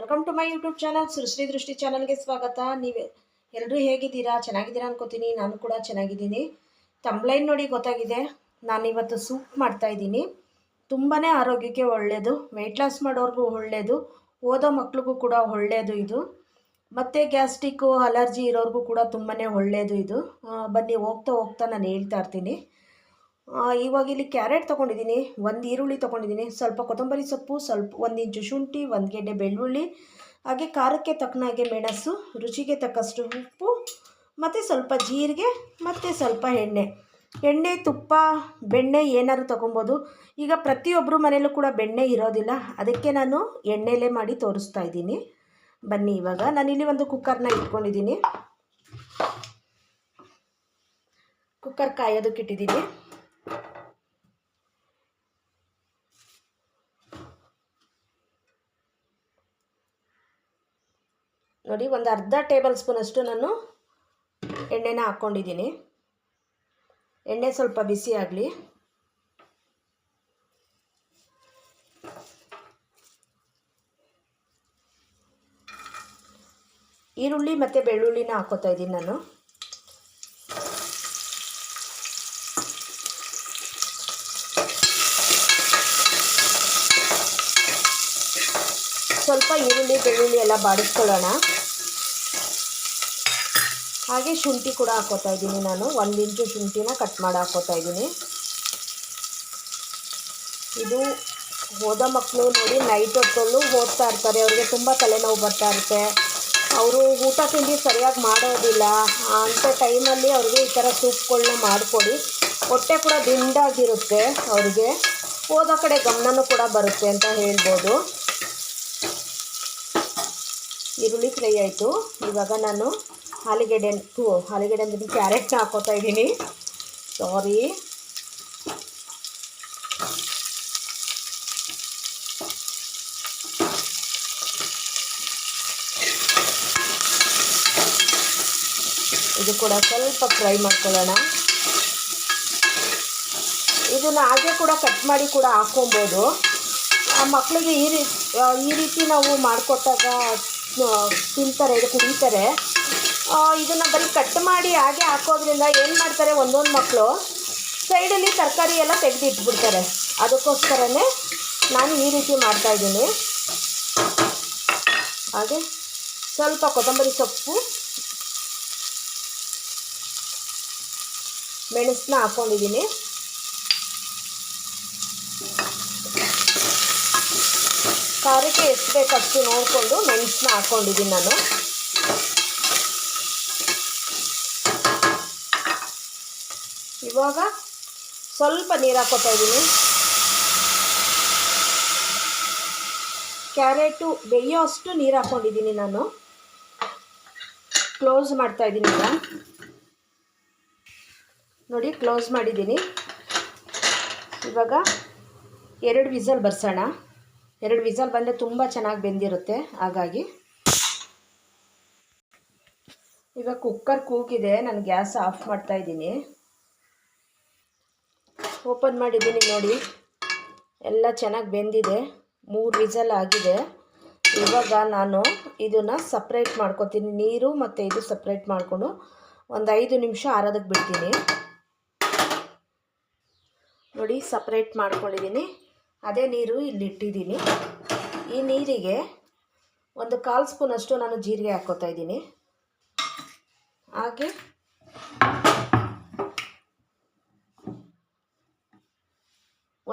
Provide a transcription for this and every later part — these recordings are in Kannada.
Welcome to my YouTube channel Srishti Drishti ಚಾನಲ್ಗೆ ಸ್ವಾಗತ. ನೀವು ಎಲ್ಲರೂ ಹೇಗಿದ್ದೀರಾ? ಚೆನ್ನಾಗಿದ್ದೀರಾ ಅನ್ಕೋತೀನಿ. ನಾನು ಕೂಡ ಚೆನ್ನಾಗಿದ್ದೀನಿ. ತಂಬ್ಲೈನ್ ನೋಡಿ ಗೊತ್ತಾಗಿದೆ. ನಾನಿವತ್ತು ಸೂಪ್ ಮಾಡ್ತಾ ಇದ್ದೀನಿ. ತುಂಬಾ ಆರೋಗ್ಯಕ್ಕೆ ಒಳ್ಳೆಯದು, ವೆಯ್ಟ್ ಲಾಸ್ ಮಾಡೋರ್ಗೂ ಒಳ್ಳೆಯದು, ಓದೋ ಮಕ್ಳಿಗೂ ಕೂಡ ಒಳ್ಳೆಯದು ಇದು. ಮತ್ತು ಗ್ಯಾಸ್ಟ್ರಿಕ್ಕು ಅಲರ್ಜಿ ಇರೋರಿಗೂ ಕೂಡ ತುಂಬಾ ಒಳ್ಳೆಯದು ಇದು. ಬನ್ನಿ ಹೋಗ್ತಾ ಹೋಗ್ತಾ ನಾನು ಹೇಳ್ತಾ ಇರ್ತೀನಿ. ಇವಾಗ ಇಲ್ಲಿ ಕ್ಯಾರೆಟ್ ತೊಗೊಂಡಿದ್ದೀನಿ, ಒಂದು ಈರುಳ್ಳಿ ತೊಗೊಂಡಿದ್ದೀನಿ, ಸ್ವಲ್ಪ ಕೊತ್ತಂಬರಿ ಸೊಪ್ಪು, ಸ್ವಲ್ಪ 1 ಇಂಚು ಶುಂಠಿ, 1 ಗೆಡ್ಡೆ ಬೆಳ್ಳುಳ್ಳಿ, ಹಾಗೆ ಖಾರಕ್ಕೆ ತಕ್ಕನಾಗೆ ಮೆಣಸು, ರುಚಿಗೆ ತಕ್ಕಷ್ಟು ಉಪ್ಪು, ಮತ್ತು ಸ್ವಲ್ಪ ಜೀರಿಗೆ, ಮತ್ತು ಸ್ವಲ್ಪ ಎಣ್ಣೆ ತುಪ್ಪ ಬೆಣ್ಣೆ ಏನಾದ್ರು ತೊಗೊಬೋದು. ಈಗ ಪ್ರತಿಯೊಬ್ಬರು ಮನೇಲೂ ಕೂಡ ಬೆಣ್ಣೆ ಇರೋದಿಲ್ಲ, ಅದಕ್ಕೆ ನಾನು ಎಣ್ಣೆಲೇ ಮಾಡಿ ತೋರಿಸ್ತಾ ಇದ್ದೀನಿ. ಬನ್ನಿ ಇವಾಗ ನಾನಿಲ್ಲಿ ಒಂದು ಕುಕ್ಕರ್ನ ಇಟ್ಕೊಂಡಿದ್ದೀನಿ. ಕುಕ್ಕರ್ ಕಾಯೋದಕ್ಕೆ ಇಟ್ಟಿದ್ದೀನಿ. ನೋಡಿ, ಒಂದು ಅರ್ಧ ಟೇಬಲ್ ಸ್ಪೂನಷ್ಟು ನಾನು ಎಣ್ಣೆನ ಹಾಕ್ಕೊಂಡಿದ್ದೀನಿ. ಎಣ್ಣೆ ಸ್ವಲ್ಪ ಬಿಸಿ ಆಗಲಿ. ಈರುಳ್ಳಿ ಮತ್ತು ಬೆಳ್ಳುಳ್ಳಿನ ಹಾಕ್ಕೋತಾ ಇದ್ದೀನಿ ನಾನು. ಸ್ವಲ್ಪ ಈರುಳ್ಳಿ ಬೆಳ್ಳುಳ್ಳಿ ಎಲ್ಲ ಬಾಡಿಸ್ಕೊಳ್ಳೋಣ. ಹಾಗೆ ಶುಂಠಿ ಕೂಡ ಹಾಕ್ಕೋತಾ ಇದ್ದೀನಿ ನಾನು. 1 ಇಂಚು ಶುಂಠಿನ ಕಟ್ ಮಾಡಿ ಹಾಕ್ಕೋತಾ ಇದ್ದೀನಿ. ಇದು ಓದೋ ಮಕ್ಕಳು ನೋಡಿ, ನೈಟ್ ಹೊತ್ತಲ್ಲೂ ಓದ್ತಾ ಇರ್ತಾರೆ, ಅವ್ರಿಗೆ ತುಂಬ ತಲೆನೋವು ಬರ್ತಾ ಇರುತ್ತೆ, ಅವರು ಊಟ ತಿಂಡಿ ಸರಿಯಾಗಿ ಮಾಡೋದಿಲ್ಲ. ಅಂಥ ಟೈಮಲ್ಲಿ ಅವ್ರಿಗೆ ಈ ಥರ ಸೂಪ್ಗಳನ್ನ ಮಾಡಿಕೊಡಿ. ಹೊಟ್ಟೆ ಕೂಡ ದಿಂಡಾಗಿರುತ್ತೆ, ಅವ್ರಿಗೆ ಓದೋ ಕಡೆ ಗಮನನೂ ಕೂಡ ಬರುತ್ತೆ ಅಂತ ಹೇಳ್ಬೋದು. ಈರುಳ್ಳಿ ಫ್ರೈ ಆಯಿತು. ಇವಾಗ ನಾನು ಆಲೂಗೆಡ್ಡೆ ಅಂದರೆ ಕ್ಯಾರೆಟ್ನ ಹಾಕ್ಕೋತಾ ಇದ್ದೀನಿ. ಸಾರಿ, ಇದು ಕೂಡ ಸ್ವಲ್ಪ ಫ್ರೈ ಮಾಡ್ಕೊಳ್ಳೋಣ. ಇದನ್ನು ಹಾಗೆ ಕೂಡ ಕಟ್ ಮಾಡಿ ಕೂಡ ಹಾಕ್ಕೊಬೋದು. ಮಕ್ಕಳಿಗೆ ಈ ರೀತಿ ನಾವು ಮಾಡಿಕೊಟ್ಟಾಗ ತಿಂತಾರೆ, ಕುಡಿತಾರೆ. ಇದನ್ನು ಬರೀ ಕಟ್ ಮಾಡಿ ಹಾಗೆ ಹಾಕೋದ್ರಿಂದ ಏನು ಮಾಡ್ತಾರೆ, ಒಂದೊಂದು ಮಕ್ಕಳು ಸೈಡಲ್ಲಿ ತರಕಾರಿ ಎಲ್ಲ ತೆಗೆದು ಇಟ್ಬಿಡ್ತಾರೆ. ಅದಕ್ಕೋಸ್ಕರನೇ ನಾನು ಈ ರೀತಿ ಮಾಡ್ತಾಯಿದ್ದೀನಿ. ಹಾಗೆ ಸ್ವಲ್ಪ ಕೊತ್ತಂಬರಿ ಸೊಪ್ಪು, ಮೆಣಸನ್ನ ಹಾಕ್ಕೊಂಡಿದ್ದೀನಿ. ಖಾರಕ್ಕೆ ಎಷ್ಟು ಬೇಕಷ್ಟು ನೋಡಿಕೊಂಡು ಮೆಣಸನ್ನ ಹಾಕ್ಕೊಂಡಿದ್ದೀನಿ ನಾನು. ಇವಾಗ ಸ್ವಲ್ಪ ನೀರು ಹಾಕ್ಕೋತಾ ಇದ್ದೀನಿ. ಕ್ಯಾರೆಟು ಬೇಯೋ ಅಷ್ಟು ನೀರು ಹಾಕ್ಕೊಂಡಿದ್ದೀನಿ ನಾನು. ಕ್ಲೋಸ್ ಮಾಡ್ತಾಯಿದ್ದೀನಿ. ಈಗ ನೋಡಿ, ಕ್ಲೋಸ್ ಮಾಡಿದ್ದೀನಿ. ಇವಾಗ 2 ವಿಸಲ್ ಬರ್ಸೋಣ. 2 ವಿಸಲ್ ಬಂದರೆ ತುಂಬ ಚೆನ್ನಾಗಿ ಬೆಂದಿರುತ್ತೆ. ಹಾಗಾಗಿ ಇವಾಗ ಕುಕ್ಕರ್ ಕೂಗಿದೆ, ನಾನು ಗ್ಯಾಸ್ ಆಫ್ ಮಾಡ್ತಾಯಿದ್ದೀನಿ. ಓಪನ್ ಮಾಡಿದ್ದೀನಿ. ನೋಡಿ, ಎಲ್ಲ ಚೆನ್ನಾಗಿ ಬೆಂದಿದೆ. 3 ವಿಸಲ್ ಆಗಿದೆ. ಇವಾಗ ನಾನು ಇದನ್ನು ಸಪ್ರೇಟ್ ಮಾಡ್ಕೊತೀನಿ. ನೀರು ಮತ್ತು ಇದು ಸಪ್ರೇಟ್ ಮಾಡಿಕೊಂಡು ಒಂದು 5 ನಿಮಿಷ ಆರೋದಕ್ಕೆ ಬಿಡ್ತೀನಿ. ನೋಡಿ, ಸಪ್ರೇಟ್ ಮಾಡ್ಕೊಂಡಿದ್ದೀನಿ. ಅದೇ ನೀರು ಇಲ್ಲಿ ಇಟ್ಟಿದ್ದೀನಿ. ಈ ನೀರಿಗೆ ಒಂದು 1/4 ಸ್ಪೂನಷ್ಟು ನಾನು ಜೀರಿಗೆ ಹಾಕ್ಕೋತಾ ಇದ್ದೀನಿ. ಹಾಗೆ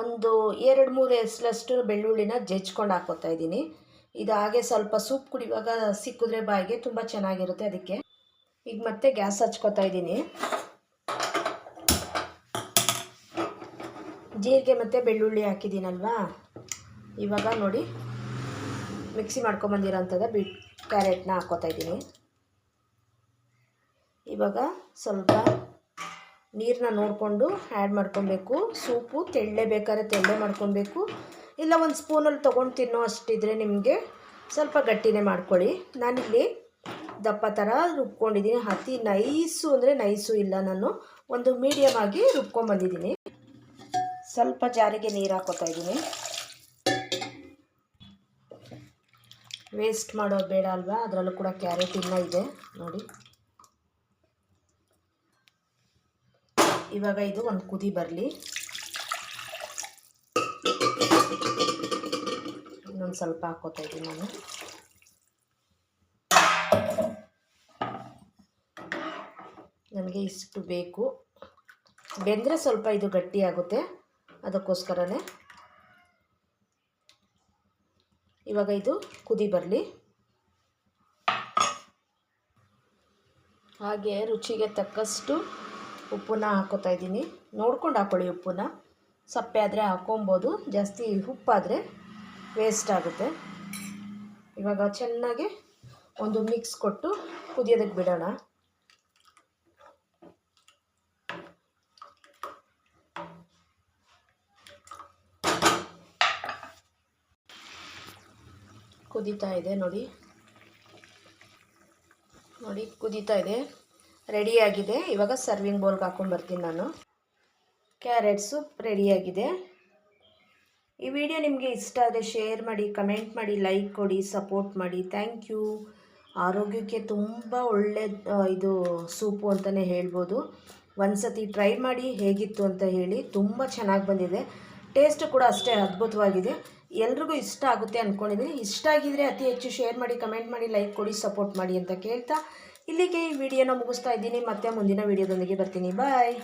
ಒಂದು 2-3 ಎಸಳಷ್ಟು ಬೆಳ್ಳುಳ್ಳಿನ ಜಜ್ಕೊಂಡು ಹಾಕ್ಕೋತಾ ಇದ್ದೀನಿ. ಇದು ಹಾಗೆ ಸ್ವಲ್ಪ ಸೂಪ್ ಕುಡಿಯುವಾಗ ಸಿಕ್ಕಿದ್ರೆ ಬಾಯಿಗೆ ತುಂಬ ಚೆನ್ನಾಗಿರುತ್ತೆ. ಅದಕ್ಕೆ ಈಗ ಮತ್ತೆ ಗ್ಯಾಸ್ ಹಚ್ಕೋತಾ ಇದ್ದೀನಿ. ಜೀರಿಗೆ ಮತ್ತು ಬೆಳ್ಳುಳ್ಳಿ ಹಾಕಿದ್ದೀನಲ್ವಾ, ಇವಾಗ ನೋಡಿ ಮಿಕ್ಸಿ ಮಾಡ್ಕೊಂಬಂದಿರೋಂಥದ್ದು ಕ್ಯಾರೆಟ್ನ ಹಾಕ್ಕೋತಾ ಇದ್ದೀನಿ. ಇವಾಗ ಸ್ವಲ್ಪ ನೀರನ್ನ ನೋಡಿಕೊಂಡು ಆ್ಯಡ್ ಮಾಡ್ಕೊಬೇಕು. ಸೂಪು ತೆಳ್ಳೆ ಬೇಕಾದ್ರೆ ತೆಳ್ಳೆ ಮಾಡ್ಕೊಬೇಕು, ಇಲ್ಲ ಒಂದು ಸ್ಪೂನಲ್ಲಿ ತೊಗೊಂಡು ತಿನ್ನೋ ಅಷ್ಟಿದ್ರೆ ನಿಮಗೆ ಸ್ವಲ್ಪ ಗಟ್ಟಿನೇ ಮಾಡ್ಕೊಳ್ಳಿ. ನಾನಿಲ್ಲಿ ದಪ್ಪ ಥರ ರುಬ್ಕೊಂಡಿದ್ದೀನಿ. ಅತಿ ನೈಸು ಅಂದರೆ ನೈಸು ಇಲ್ಲ, ನಾನು ಒಂದು ಮೀಡಿಯಮ್ ಆಗಿ ರುಬ್ಕೊಂಡ್ಬಂದಿದ್ದೀನಿ. ಸ್ವಲ್ಪ ಜಾರಿಗೆ ನೀರು ಹಾಕ್ಕೋತಾ ಇದ್ದೀನಿ. ವೇಸ್ಟ್ ಮಾಡೋದು ಬೇಡ ಅಲ್ವಾ, ಅದರಲ್ಲೂ ಕೂಡ ಕ್ಯಾರೆಟ್ ಇನ್ನೂ ಇದೆ ನೋಡಿ. ಇವಾಗ ಇದು ಒಂದು ಕುದಿ ಬರಲಿ. ಇನ್ನೊಂದು ಸ್ವಲ್ಪ ಹಾಕ್ಕೋತಾ ಇದ್ದೀನಿ ನಾನು. ನನಗೆ ಇಷ್ಟು ಬೇಕು, ಬೆಂದರೆ ಸ್ವಲ್ಪ ಇದು ಗಟ್ಟಿ ಆಗುತ್ತೆ, ಅದಕ್ಕೋಸ್ಕರನೇ. ಇವಾಗ ಇದು ಕುದಿ ಬರಲಿ. ಹಾಗೆ ರುಚಿಗೆ ತಕ್ಕಷ್ಟು ಉಪ್ಪನ್ನ ಹಾಕ್ಕೋತಾ ಇದ್ದೀನಿ. ನೋಡ್ಕೊಂಡು ಹಾಕ್ಕೊಳ್ಳಿ ಉಪ್ಪನ್ನ. ಸಪ್ಪೆ ಆದರೆ ಹಾಕ್ಕೊಬೋದು, ಜಾಸ್ತಿ ಉಪ್ಪಾದರೆ ವೇಸ್ಟ್ ಆಗುತ್ತೆ. ಇವಾಗ ಚೆನ್ನಾಗಿ ಒಂದು ಮಿಕ್ಸ್ ಕೊಟ್ಟು ಕುದಿಯೋದಕ್ಕೆ ಬಿಡೋಣ. ಕುದೀತಾ ಇದೆ ನೋಡಿ ಕುದೀತಾ ಇದೆ, ರೆಡಿಯಾಗಿದೆ. ಇವಾಗ ಸರ್ವಿಂಗ್ ಬೌಲ್ಗೆ ಹಾಕ್ಕೊಂಡ್ಬರ್ತೀನಿ ನಾನು. ಕ್ಯಾರೆಟ್ ಸೂಪ್ ರೆಡಿಯಾಗಿದೆ. ಈ ವಿಡಿಯೋ ನಿಮಗೆ ಇಷ್ಟ ಆದರೆ ಶೇರ್ ಮಾಡಿ, ಕಮೆಂಟ್ ಮಾಡಿ, ಲೈಕ್ ಕೊಡಿ, ಸಪೋರ್ಟ್ ಮಾಡಿ. Thank you. ಆರೋಗ್ಯಕ್ಕೆ ತುಂಬ ಒಳ್ಳೆ ಇದು ಸೂಪು ಅಂತಲೇ ಹೇಳ್ಬೋದು. ಒಂದು ಸತಿ ಟ್ರೈ ಮಾಡಿ ಹೇಗಿತ್ತು ಅಂತ ಹೇಳಿ. ತುಂಬ ಚೆನ್ನಾಗಿ ಬಂದಿದೆ, ಟೇಸ್ಟ್ ಕೂಡ ಅಷ್ಟೇ ಅದ್ಭುತವಾಗಿದೆ. ಎಲ್ರಿಗೂ ಇಷ್ಟ ಆಗುತ್ತೆ ಅಂದ್ಕೊಂಡಿದ್ದೀನಿ. ಇಷ್ಟ ಆಗಿದರೆ ಅತಿ ಹೆಚ್ಚು ಶೇರ್ ಮಾಡಿ, ಕಮೆಂಟ್ ಮಾಡಿ, ಲೈಕ್ ಕೊಡಿ, ಸಪೋರ್ಟ್ ಮಾಡಿ ಅಂತ ಕೇಳ್ತಾ ಇಲ್ಲಿಗೆ ಈ ವಿಡಿಯೋನ ಮುಗಿಸ್ತಾ ಇದ್ದೀನಿ. ಮತ್ತೆ ಮುಂದಿನ ವಿಡಿಯೋದೊಂದಿಗೆ ಬರ್ತೀನಿ. ಬಾಯ್.